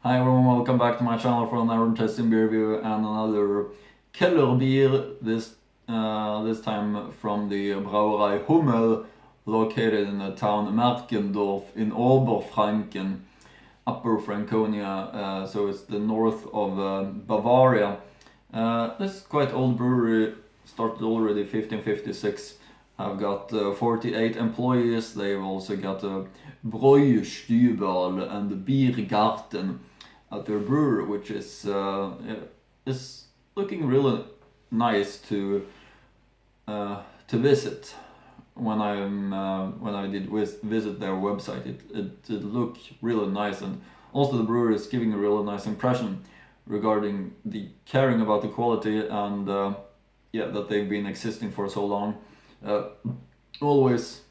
Hi everyone, welcome back to my channel for another tasting beer review and another Kellerbier, this time from the Brauerei Hummel, located in the town Merkendorf in Oberfranken, Upper Franconia, so it's the north of Bavaria. This quite old brewery, started already 1556. I've got 48 employees. They've also got a Bräustübel and a Biergarten at their brewery, which is looking really nice to visit. When I did visit their website, it looked really nice, and also the brewery is giving a really nice impression regarding the caring about the quality and that they've been existing for so long. Always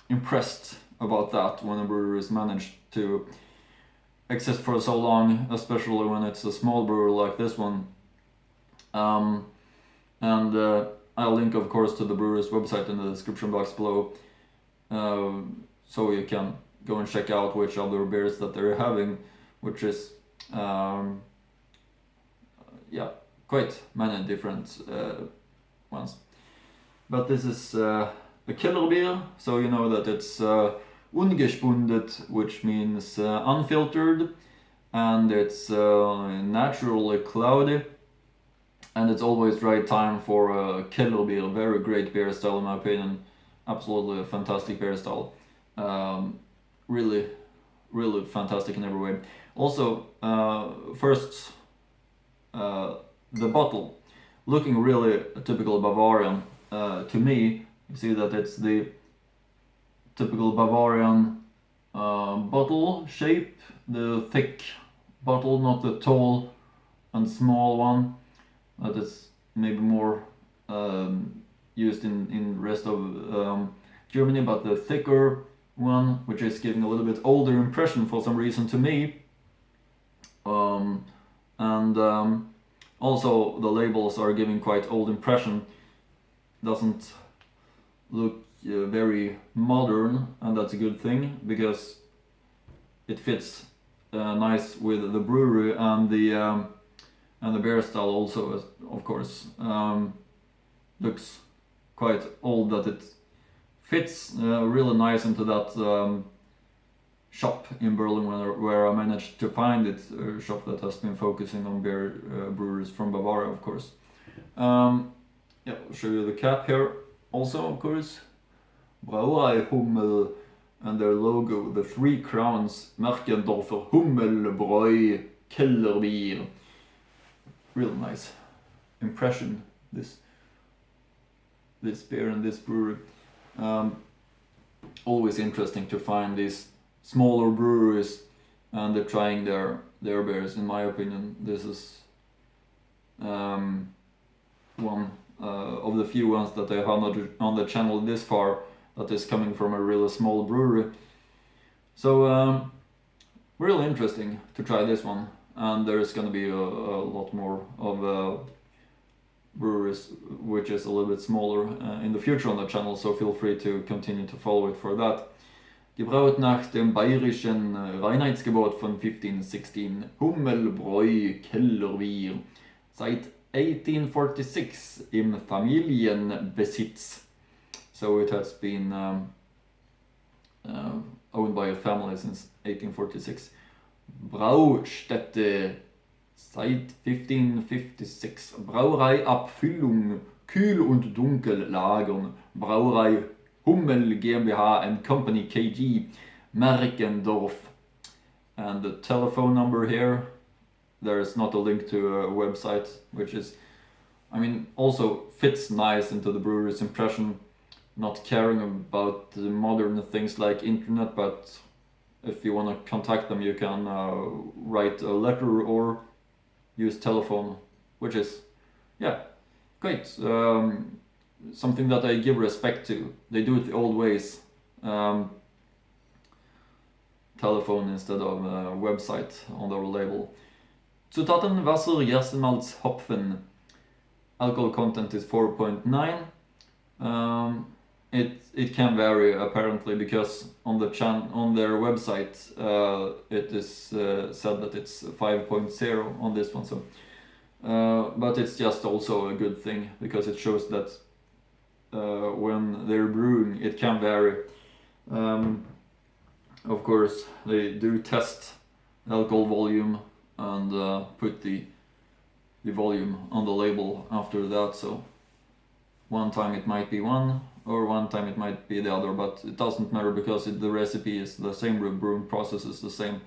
impressed about that when a brewery has managed to exist for so long, especially when it's a small brewery like this one. And I'll link, of course, to the brewery's website in the description box below, so you can go and check out which other beers that they're having, which is quite many different ones. But this is a Kellerbier, so you know that it's ungespundet, which means unfiltered, and it's naturally cloudy, and it's always right time for a Kellerbier. Very great beer style in my opinion, absolutely a fantastic beer style, really fantastic in every way. Also, first, the bottle, looking really typical Bavarian. To me, you see that it's the typical Bavarian bottle shape, the thick bottle, not the tall and small one that is maybe more used in rest of Germany, but the thicker one, which is giving a little bit older impression for some reason to me. Also the labels are giving quite old impression. Doesn't look very modern, and that's a good thing because it fits nice with the brewery and the beer style also, of course. Looks quite old, that it fits really nice into that shop in Berlin where I managed to find it, a shop that has been focusing on beer breweries from Bavaria, of course. I'll show you the cap here also, of course. Brauerei Hummel, and their logo, the three crowns, Merkendorfer, Hummel, Bräu, Kellerbier. Real nice impression, this beer and this brewery. Always interesting to find these smaller breweries and they're trying their beers. In my opinion, this is one of the few ones that I have on the channel this far that is coming from a really small brewery. So really interesting to try this one, and there's gonna be a lot more of breweries which is a little bit smaller in the future on the channel, so feel free to continue to follow it for that. Gebraut nach dem bayerischen Reinheitsgebot von 1516, Hummelbräu Kellerbier, seit 1846 im Familienbesitz. So it has been owned by a family since 1846. Braustätte seit 1556. Brauerei Abfüllung, Kühl- und Dunkel lagern. Brauerei Hummel GmbH and Company KG, Merkendorf. And the telephone number here, there is not a link to a website, which is, I mean, also fits nice into the brewery's impression, not caring about the modern things like internet, but if you want to contact them, you can write a letter or use telephone, which is, great. Something that I give respect to. They do it the old ways. Telephone instead of website on their label. Zutaten: Wasser, Gerstenmalz, Hopfen. Alcohol content is 4.9. it can vary apparently, because on their website it is said that it's 5.0 on this one. So, but it's just also a good thing, because it shows that when they're brewing, it can vary. Of course, they do test alcohol volume and put the volume on the label after that. So one time it might be one, or one time it might be the other, but it doesn't matter, because the recipe is the same, the brewing process is the same.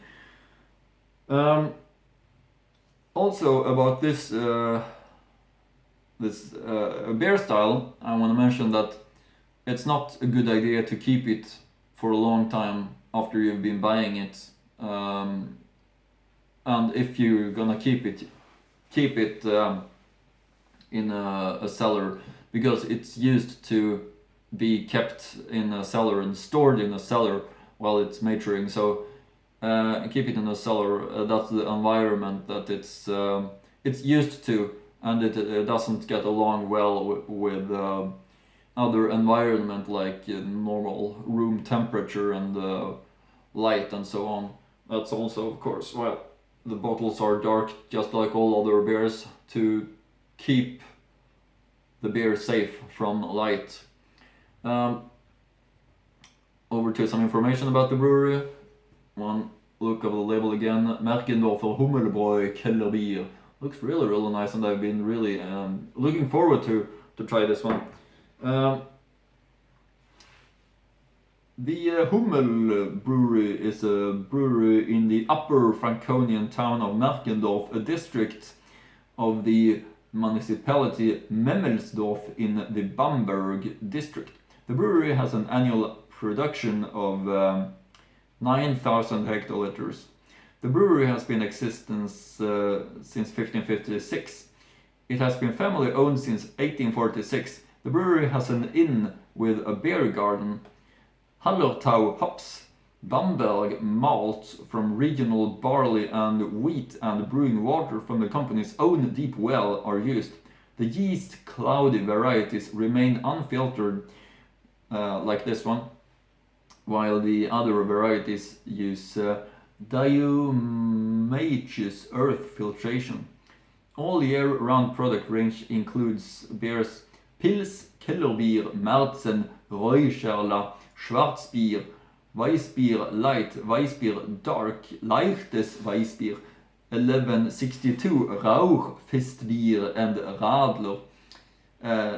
Also about this beer style, I want to mention that it's not a good idea to keep it for a long time after you've been buying it. And if you're gonna keep it in a cellar, because it's used to be kept in a cellar and stored in a cellar while it's maturing. So keep it in a cellar. That's the environment that it's used to, and it doesn't get along well with other environment, like normal room temperature and light and so on. That's also, of course, well, the bottles are dark just like all other beers, to keep the beer safe from light. Over to some information about the brewery. One look of the label again. Merkendorfer Hummel Kellerbier. Looks really nice, and I've been really looking forward to try this one. The Hummel brewery is a brewery in the upper Franconian town of Merkendorf, a district of the municipality Memmelsdorf in the Bamberg district. The brewery has an annual production of 9,000 hectoliters. The brewery has been in existence since 1556. It has been family owned since 1846. The brewery has an inn with a beer garden. Hallertau hops, Bamberg malt from regional barley and wheat, and brewing water from the company's own deep well are used. The yeast cloudy varieties remain unfiltered, like this one, while the other varieties use diatomaceous earth filtration. All year-round product range includes beers Pils, Kellerbier, Märzen, Räucherla, Schwarzbier, Weissbier Light, Weissbier Dark, Leichtes Weissbier, 1162, Rauch, Festbier, and Radler.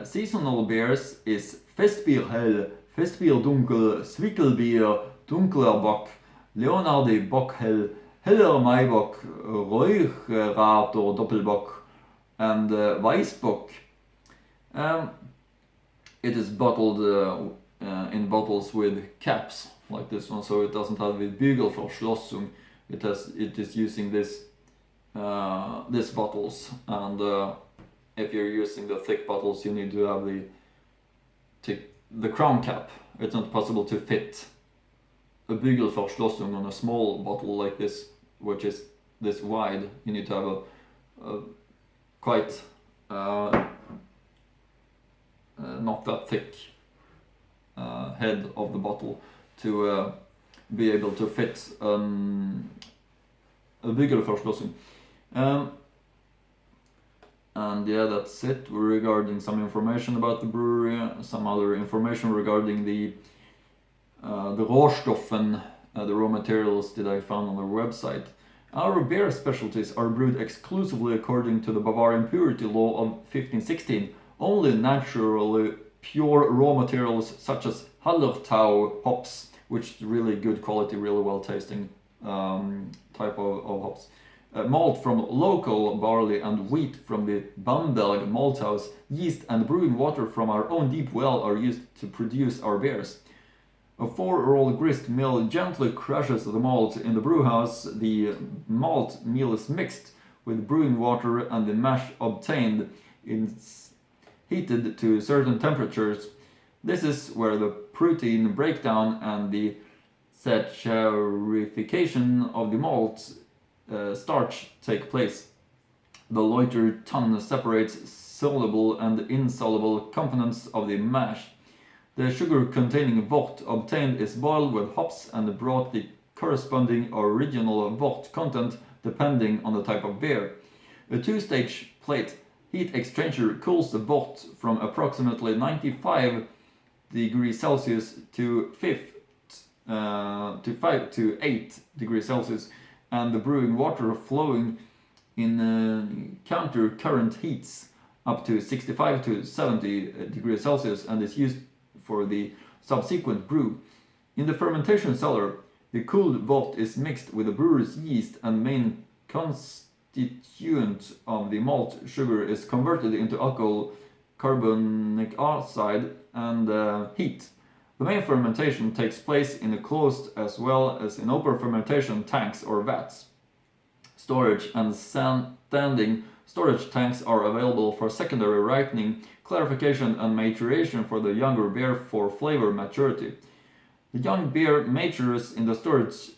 Seasonal beers is Festbier Hell, Festbier Dunkel, Swickelbier, Dunkler Bock, Leonardi Bock Hell, Heller Maibock, Räucherator Doppelbock, and Weissbock. It is bottled in bottles with caps, like this one, so it doesn't have the Bügelverschlossung. It is using this bottles, and if you're using the thick bottles, you need to have the crown cap. It's not possible to fit a Bügelverschlossung on a small bottle like this, which is this wide. You need to have a quite not that thick head of the bottle to be able to fit a Bügelverschlossung. And yeah, that's it regarding some information about the brewery. Some other information regarding the Rohstoffen, the raw materials that I found on their website. Our beer specialties are brewed exclusively according to the Bavarian purity law of 1516. Only naturally pure raw materials such as Hallertau hops, which is really good quality, really well tasting type of hops. Malt from local barley and wheat from the Bamberg malt house, yeast and brewing water from our own deep well are used to produce our beers. A 4-roll grist mill gently crushes the malt in the brew house. The malt meal is mixed with brewing water, and the mash obtained is heated to certain temperatures. This is where the protein breakdown and the saccharification of the malt starch take place. The Leuchter tun separates soluble and insoluble components of the mash. The sugar-containing wort obtained is boiled with hops and brought the corresponding original wort content depending on the type of beer. A two-stage plate heat exchanger cools the wort from approximately 95 degrees Celsius to 5 to 8 degrees Celsius, and the brewing water flowing in counter current heats up to 65 to 70 degrees Celsius and is used for the subsequent brew. In the fermentation cellar, the cooled wort is mixed with the brewer's yeast, and main constituent of the malt sugar is converted into alcohol, carbonic acid, and heat. The main fermentation takes place in a closed as well as in open fermentation tanks or vats. Storage and standing storage tanks are available for secondary ripening, clarification, and maturation for the younger beer for flavor maturity. The young beer matures in the storage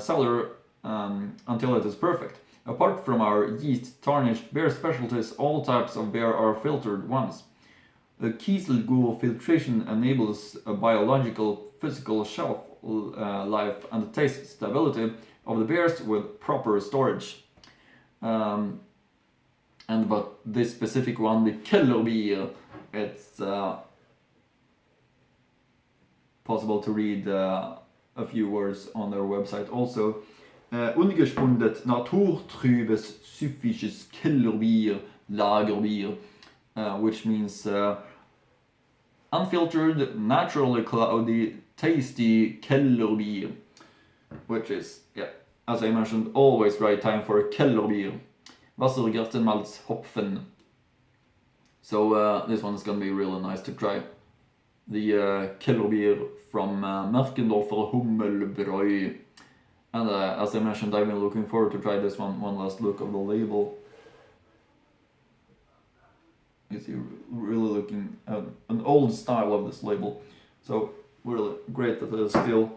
cellar until it is perfect. Apart from our yeast-tarnished beer specialties, all types of beer are filtered once. The Kieselguhr filtration enables a biological, physical shelf life and taste stability of the beers with proper storage. But this specific one, the Kellerbier, it's possible to read a few words on their website also. Ungespundet naturtrübes süffisches Kellerbier Lagerbier, which means unfiltered, naturally cloudy, tasty Kellerbier, which is, yeah, as I mentioned, always right time for a Kellerbier. Wassergerstenmalzhopfen. So this one's gonna be really nice to try. The Kellerbier from Merkendorfer Hummel Brauerei. And as I mentioned, I've been looking forward to try this one. One last look of the label. You see, really looking at an old style of this label. So really great that it is still.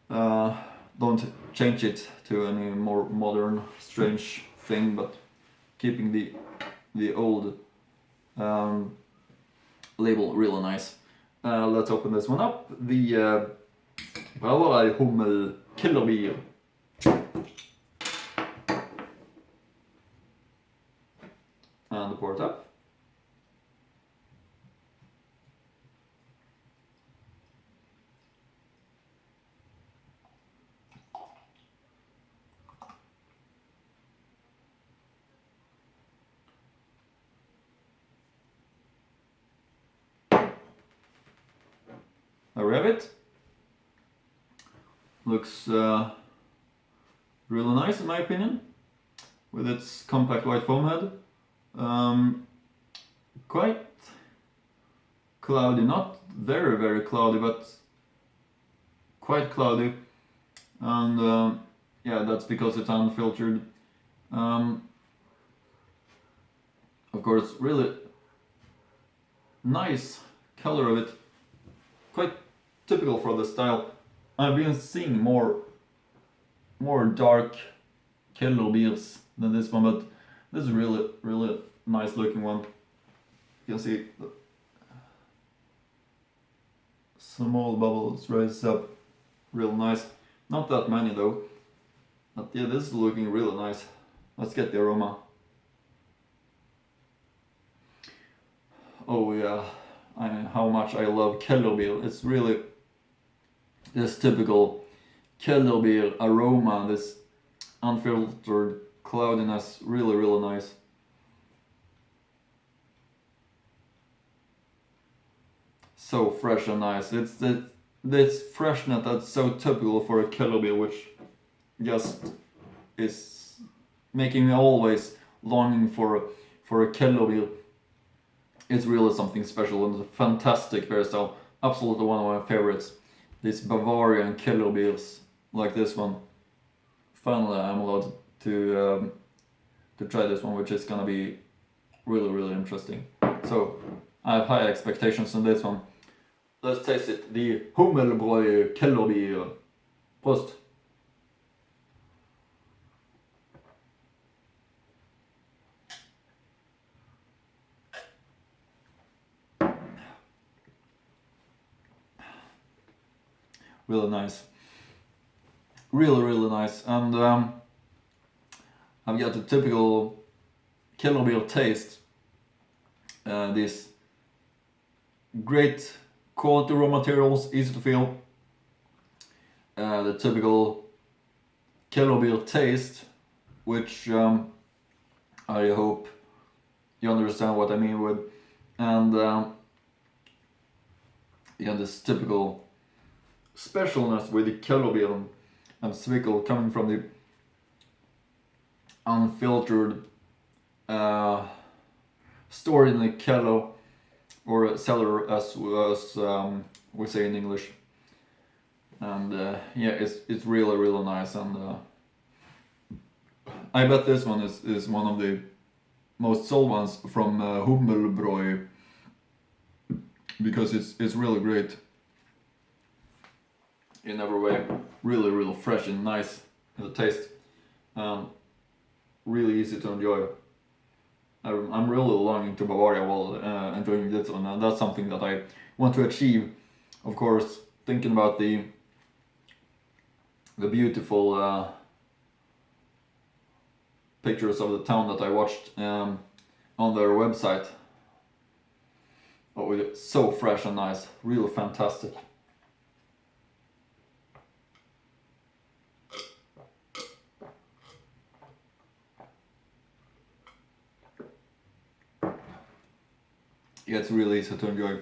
Don't change it to any more modern, strange thing, but keeping the old label really nice. Let's open this one up. The Brauerei Hummel Kellerbier. And pour it up. There we have it. Looks really nice in my opinion, with its compact white foam head. Quite cloudy, not very cloudy, but quite cloudy, and yeah, that's because it's unfiltered. Of course, really nice color of it, quite typical for the style. I've been seeing more dark Kellerbiers than this one, but this is really nice looking one. You can see the small bubbles rise up, real nice. Not that many though, but yeah, this is looking really nice. Let's get the aroma. Oh yeah, how much I love Kellerbier. It's really this typical Kellerbier aroma, this unfiltered cloudiness, really nice. So fresh and nice. It's this freshness that's so typical for a Kellerbier, which just is making me always longing for a Kellerbier. It's really something special and a fantastic beer style. Absolutely one of my favorites. These Bavarian Kellerbiers like this one. Finally, I'm allowed to try this one, which is gonna be really interesting. So I have high expectations on this one. Let's taste it. The Hummelbräu Kellerbier. Prost. really nice, really nice. And I've got a typical Kellerbier taste. These great quality raw materials, easy to feel. The typical Kellerbier taste, which I hope you understand what I mean with. And this typical specialness with the Kellerbier and Zwickel coming from the unfiltered, stored in the cellar or cellar, as we say in English. And it's really nice. And I bet this one is one of the most sold ones from Hummel Brauerei, because it's really great in every way. Really fresh and nice in the taste. Really easy to enjoy. I'm really longing to Bavaria while enjoying this one, and that's something that I want to achieve. Of course, thinking about the beautiful pictures of the town that I watched on their website. Oh, it's so fresh and nice, really fantastic. Yeah, it's really easy to enjoy.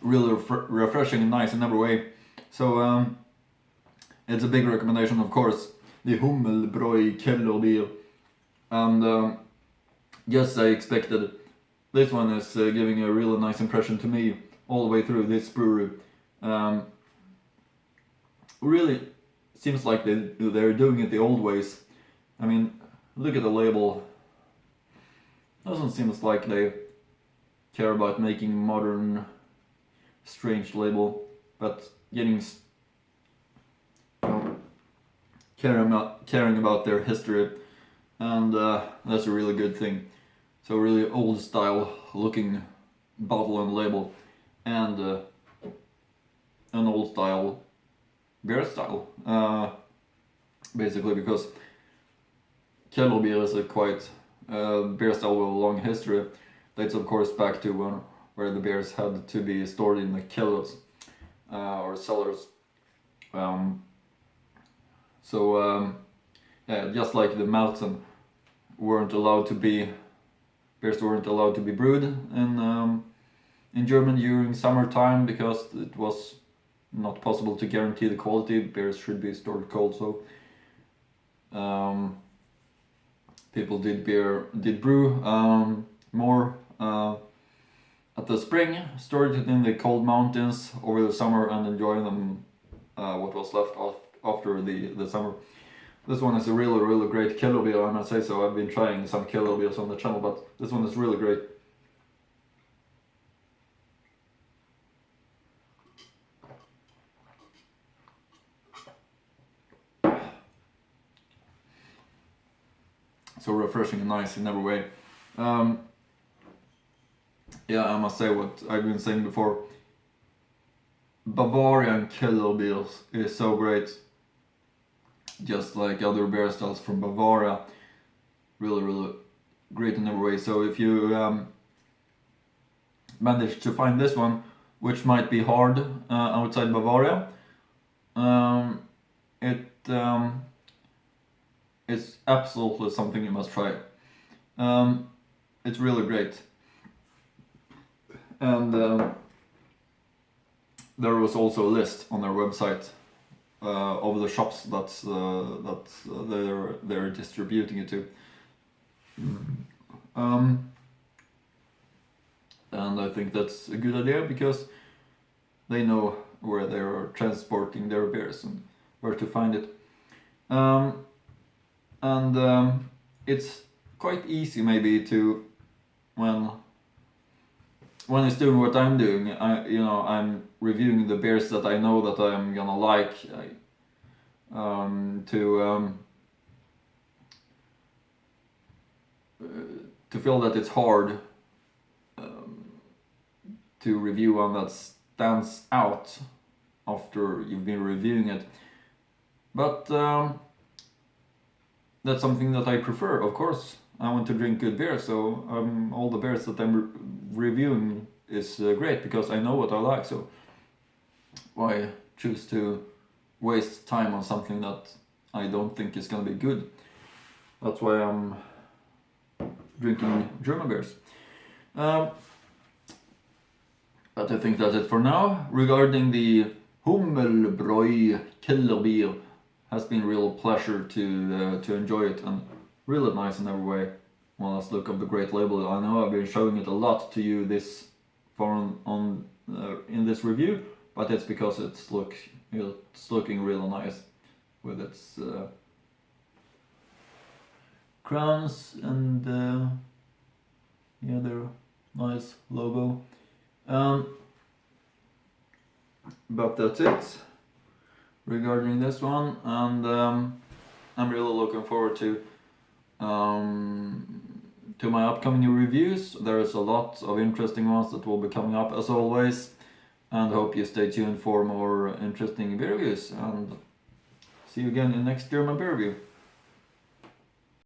Really refreshing and nice in every way. So it's a big recommendation, of course. The Hummel Brauerei Kellerbier. And yes, I expected. This one is giving a really nice impression to me all the way through this brewery. Really seems like they're doing it the old ways. I mean, look at the label. Doesn't seem like they care about making modern, strange label, but caring about their history, and that's a really good thing. So really old style looking bottle and label, and an old style beer style, basically, because Kellerbier is a quite beer style with a long history. Dates of course back to where the beers had to be stored in the killers or cellars. Just like the Malton beers weren't allowed to be brewed in Germany during summertime, because it was not possible to guarantee the quality. Beers should be stored cold, so people did brew more at the spring, stored it in the cold mountains over the summer, and enjoy them what was left after the summer. This one is a really great Kellerbier, I must say so. I've been trying some Kellerbiers on the channel, but this one is really great. So refreshing and nice in every way. I must say what I've been saying before. Bavarian Kellerbier is so great. Just like other beer styles from Bavaria. Really great in every way. So if you manage to find this one, which might be hard outside Bavaria, it's absolutely something you must try. It's really great. And there was also a list on their website of the shops that they're distributing it to. And I think that's a good idea, because they know where they are transporting their beers and where to find it. It's quite easy maybe to, when it's doing what I'm doing, I'm reviewing the beers that I know that I'm gonna like, to feel that it's hard to review one that stands out after you've been reviewing it. But that's something that I prefer, of course. I want to drink good beer, so all the beers that I'm reviewing is great because I know what I like, so why choose to waste time on something that I don't think is gonna be good? That's why I'm drinking German beers. But I think that's it for now. Regarding the Hummel Kellerbier, has been real pleasure to enjoy it, and really nice in every way. Well, let's look up the great label. I know I've been showing it a lot to you this far on in this review, but it's because it's looking real nice with its crowns and yeah, their nice logo. But that's it regarding this one, and I'm really looking forward to my upcoming reviews. There is a lot of interesting ones that will be coming up as always, and hope you stay tuned for more interesting beer reviews, and see you again in next German beer review.